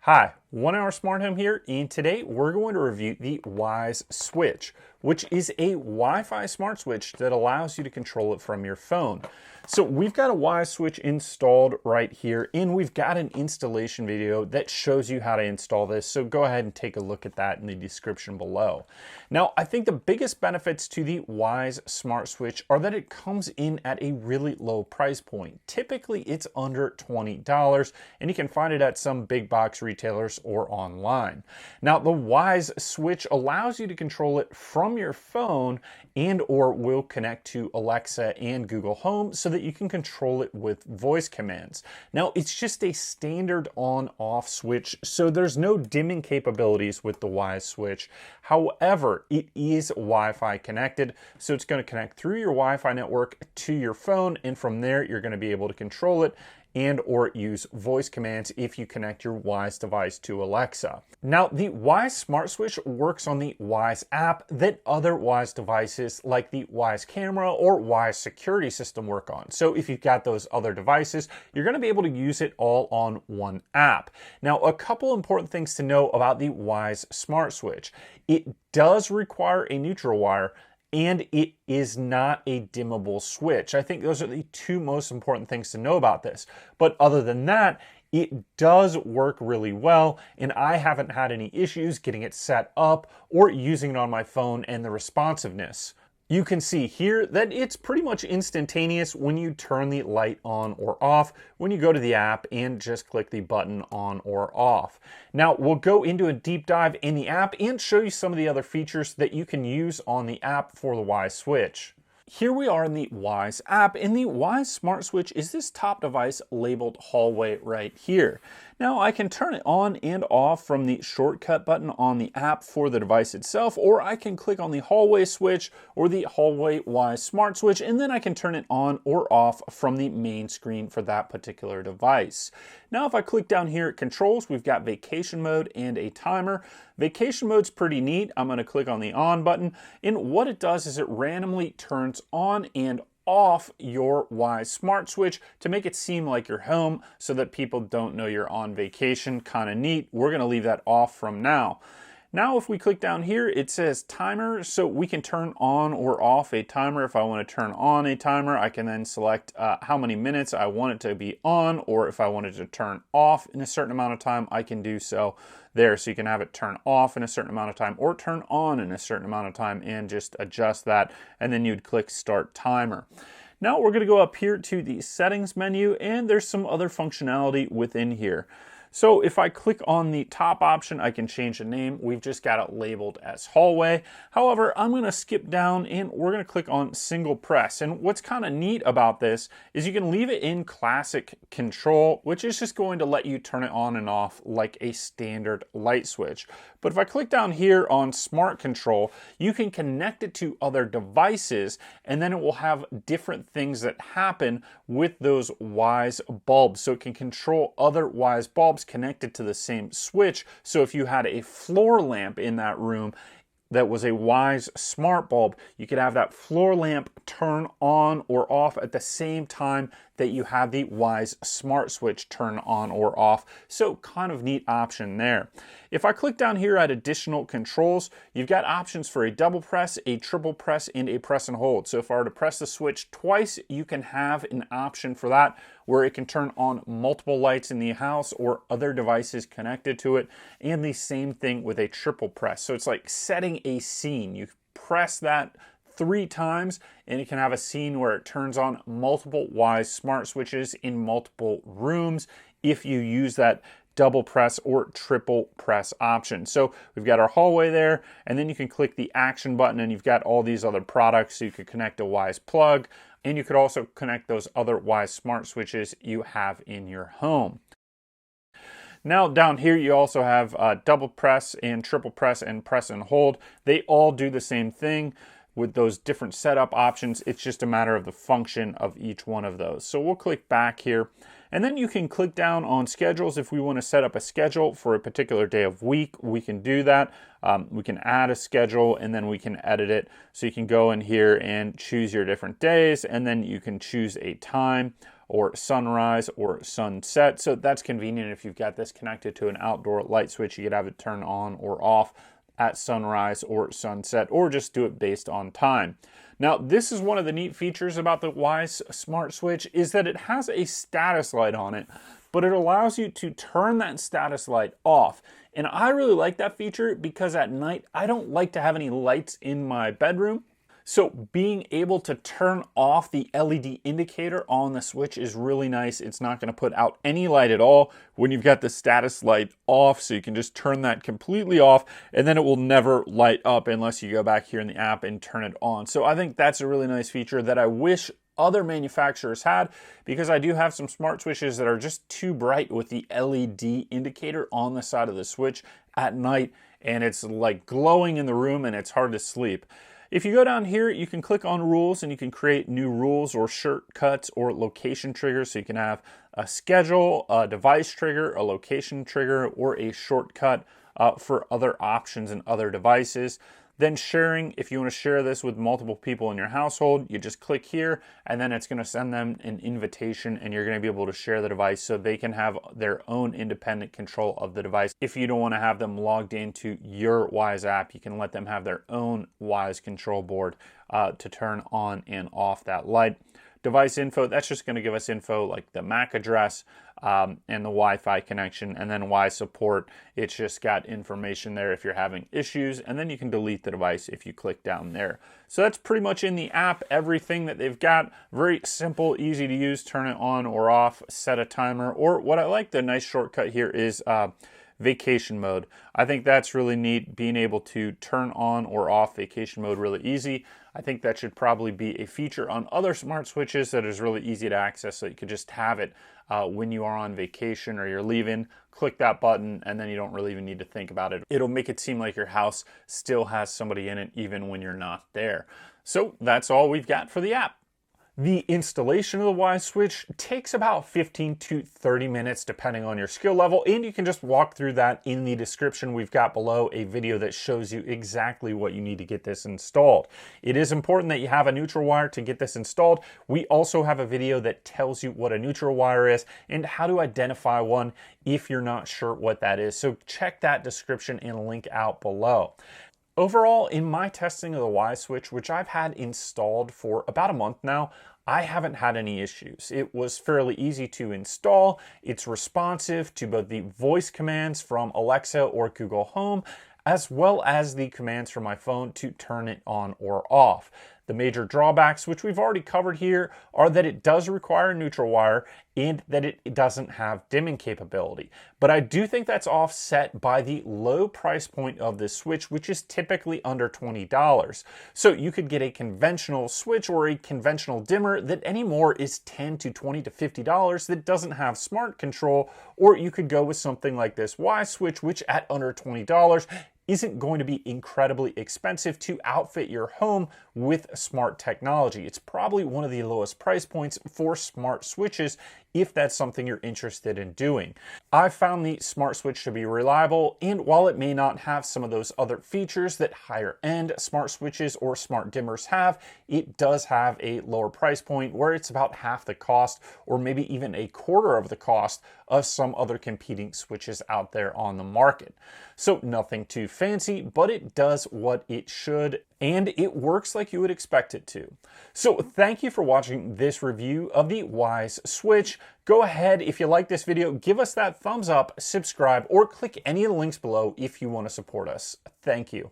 Hi, 1 Hour Smart Home here, and today we're going to review the Wyze Switch, which is a Wi-Fi smart switch that allows you to control it from your phone. So we've got a Wyze Switch installed right here, and we've got an installation video that shows you how to install this, so go ahead and take a look at that in the description below. Now, I think the biggest benefits to the Wyze Smart Switch are that it comes in at a really low price point. Typically, it's under $20, and you can find it at some big box retailers or online. Now, the Wyze Switch allows you to control it from your phone and or will connect to Alexa and Google Home so that you can control it with voice commands. Now, it's just a standard on-off switch, so there's no dimming capabilities with the Wyze Switch. However, it is Wi-Fi connected, so it's going to connect through your Wi-Fi network to your phone, and from there, you're going to be able to control it and or use voice commands if you connect your Wyze device to Alexa. Now, the Wyze Smart Switch works on the Wyze app that other Wyze devices like the Wyze Camera or Wyze Security System work on. So if you've got those other devices, you're going to be able to use it all on one app. Now, a couple important things to know about the Wyze Smart Switch. It does require a neutral wire, and it is not a dimmable switch. I think those are the two most important things to know about this. But other than that, it does work really well, and I haven't had any issues getting it set up or using it on my phone and the responsiveness. You can see here that it's pretty much instantaneous when you turn the light on or off when you go to the app and just click the button on or off. Now, we'll go into a deep dive in the app and show you some of the other features that you can use on the app for the Wyze Switch. Here we are in the Wyze app, and the Wyze Smart Switch is this top device labeled Hallway right here. Now, I can turn it on and off from the shortcut button on the app for the device itself, or I can click on the Hallway Switch or the Hallway Wyze Smart Switch, and then I can turn it on or off from the main screen for that particular device. Now, if I click down here at Controls, we've got Vacation Mode and a timer. Vacation Mode's pretty neat. I'm going to click on the On button, and what it does is it randomly turns on and off your Wyze Smart Switch to make it seem like you're home so that people don't know you're on vacation. Kind of neat. We're going to leave that off from now. Now, if we click down here, it says timer, so we can turn on or off a timer. If I want to turn on a timer, I can then select how many minutes I want it to be on, or if I wanted to turn off in a certain amount of time, I can do so there. So you can have it turn off in a certain amount of time or turn on in a certain amount of time and just adjust that, and then you'd click Start Timer. Now we're going to go up here to the Settings menu, and there's some other functionality within here. So if I click on the top option, I can change the name. We've just got it labeled as Hallway. However, I'm going to skip down and we're going to click on Single Press. And what's kind of neat about this is you can leave it in Classic Control, which is just going to let you turn it on and off like a standard light switch. But if I click down here on Smart Control, you can connect it to other devices, and then it will have different things that happen with those Wyze bulbs. So it can control other Wyze bulbs connected to the same switch. So if you had a floor lamp in that room that was a Wyze smart bulb, you could have that floor lamp turn on or off at the same time that you have the Wyze Smart Switch turn on or off. So kind of neat option there. If I click down here at additional controls, you've got options for a double press, a triple press, and a press and hold. So if I were to press the switch twice, you can have an option for that where it can turn on multiple lights in the house or other devices connected to it. And the same thing with a triple press. So it's like setting a scene. You press that 3 times and it can have a scene where it turns on multiple Wyze smart switches in multiple rooms if you use that double press or triple press option. So we've got our hallway there, and then you can click the action button and you've got all these other products. So you could connect a Wyze plug, and you could also connect those other Wyze smart switches you have in your home. Now down here you also have double press and triple press and press and hold. They all do the same thing with those different setup options. It's just a matter of the function of each one of those. So we'll click back here, and then you can click down on schedules. If we want to set up a schedule for a particular day of week, we can do that. We can add a schedule and then we can edit it. So you can go in here and choose your different days, and then you can choose a time. or sunrise or sunset. So that's convenient if you've got this connected to an outdoor light switch. You could have it turn on or off at sunrise or sunset, or just do it based on time. Now, this is one of the neat features about the Wyze Smart Switch, is that it has a status light on it, but it allows you to turn that status light off. And I really like that feature because at night, I don't like to have any lights in my bedroom. So being able to turn off the LED indicator on the switch is really nice. It's not going to put out any light at all when you've got the status light off. So you can just turn that completely off, and then it will never light up unless you go back here in the app and turn it on. So I think that's a really nice feature that I wish other manufacturers had, because I do have some smart switches that are just too bright with the LED indicator on the side of the switch at night, and it's like glowing in the room and it's hard to sleep. If you go down here, you can click on rules and you can create new rules or shortcuts or location triggers. So you can have a schedule, a device trigger, a location trigger, or a shortcut for other options and other devices. Then sharing, if you want to share this with multiple people in your household, you just click here and then it's going to send them an invitation, and you're going to be able to share the device so they can have their own independent control of the device. If you don't want to have them logged into your Wyze app, you can let them have their own Wyze control board to turn on and off that light. Device info, that's just going to give us info like the MAC address and the Wi-Fi connection. And then Wyze support, it's just got information there if you're having issues, and then you can delete the device if you click down there. So that's pretty much in the app, everything that they've got. Very simple, easy to use, turn it on or off, set a timer, or what I like, the nice shortcut here is vacation mode. I think that's really neat, being able to turn on or off vacation mode really easy. I think that should probably be a feature on other smart switches that is really easy to access, so you could just have it when you are on vacation or you're leaving. Click that button and then you don't really even need to think about it. It'll make it seem like your house still has somebody in it even when you're not there. So that's all we've got for the app. The installation of the Wyze Switch takes about 15 to 30 minutes depending on your skill level, and you can just walk through that in the description. We've got below a video that shows you exactly what you need to get this installed. It is important that you have a neutral wire to get this installed. We also have a video that tells you what a neutral wire is and how to identify one if you're not sure what that is. So check that description and link out below. Overall, in my testing of the Wyze Switch, which I've had installed for about a month now, I haven't had any issues. It was fairly easy to install. It's responsive to both the voice commands from Alexa or Google Home, as well as the commands from my phone to turn it on or off. The major drawbacks, which we've already covered here, are that it does require a neutral wire and that it doesn't have dimming capability. But I do think that's offset by the low price point of this switch, which is typically under $20. So you could get a conventional switch or a conventional dimmer that anymore is $10 to $20 to $50 that doesn't have smart control, or you could go with something like this Wyze Switch, which at under $20 isn't going to be incredibly expensive to outfit your home with smart technology. It's probably one of the lowest price points for smart switches if that's something you're interested in doing. I've found the smart switch to be reliable, and while it may not have some of those other features that higher end smart switches or smart dimmers have, it does have a lower price point where it's about half the cost or maybe even a quarter of the cost of some other competing switches out there on the market. So nothing too fancy, but it does what it should, and it works like you would expect it to. So thank you for watching this review of the Wyze Switch. Go ahead, if you like this video, give us that thumbs up, subscribe, or click any of the links below if you want to support us. Thank you.